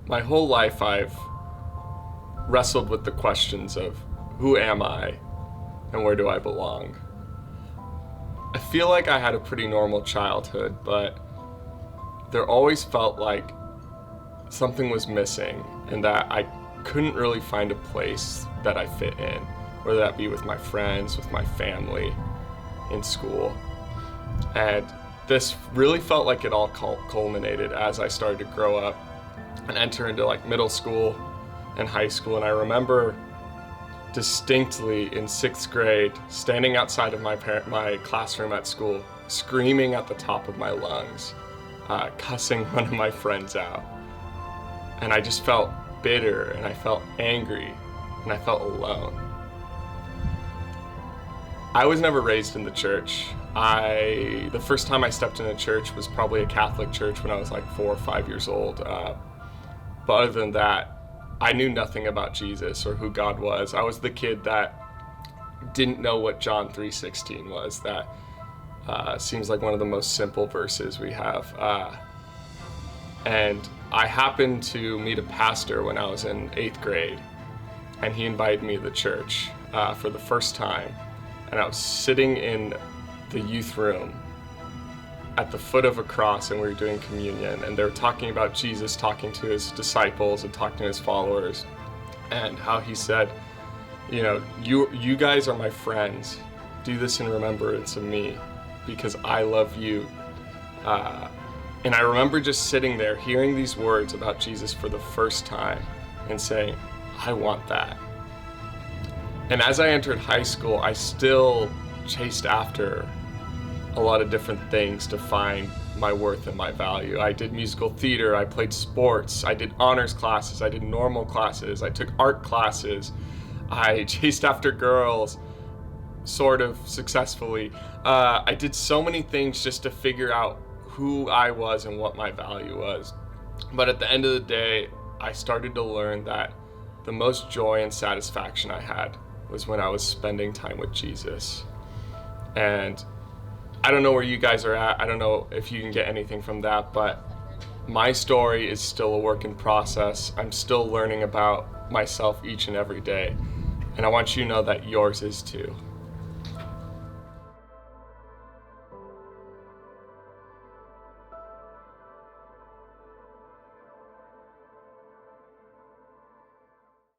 My whole life I've wrestled with the questions of who am I and where do I belong? I feel like I had a pretty normal childhood, but there always felt like something was missing and that I couldn't really find a place that I fit in, whether that be with my friends, with my family, in school. And this really felt like it all culminated as I started to grow up and enter into like middle school and high school. And I remember distinctly in 6th grade standing outside of my classroom at school, screaming at the top of my lungs, cussing one of my friends out. And I just felt bitter, and I felt angry, and I felt alone. I was never raised in the church. The first time I stepped in a church was probably a Catholic church when I was like 4 or 5 years old. But other than that, I knew nothing about Jesus or who God was. I was the kid that didn't know what John 3:16 was. That seems like one of the most simple verses we have. And I happened to meet a pastor when I was in 8th grade, and he invited me to the church for the first time. And I was sitting in the youth room at the foot of a cross, and we were doing communion, and they were talking about Jesus talking to his disciples and talking to his followers, and how he said, you know, you guys are my friends. Do this in remembrance of me, because I love you. And I remember just sitting there hearing these words about Jesus for the first time and saying, I want that. And as I entered high school, I still chased after a lot of different things to find my worth and my value. I did musical theater, I played sports, I did honors classes, I did normal classes, I took art classes, I chased after girls, sort of successfully. I did so many things just to figure out who I was and what my value was. But at the end of the day, I started to learn that the most joy and satisfaction I had was when I was spending time with Jesus. And I don't know where you guys are at. I don't know if you can get anything from that, but my story is still a work in process. I'm still learning about myself each and every day. And I want you to know that yours is too.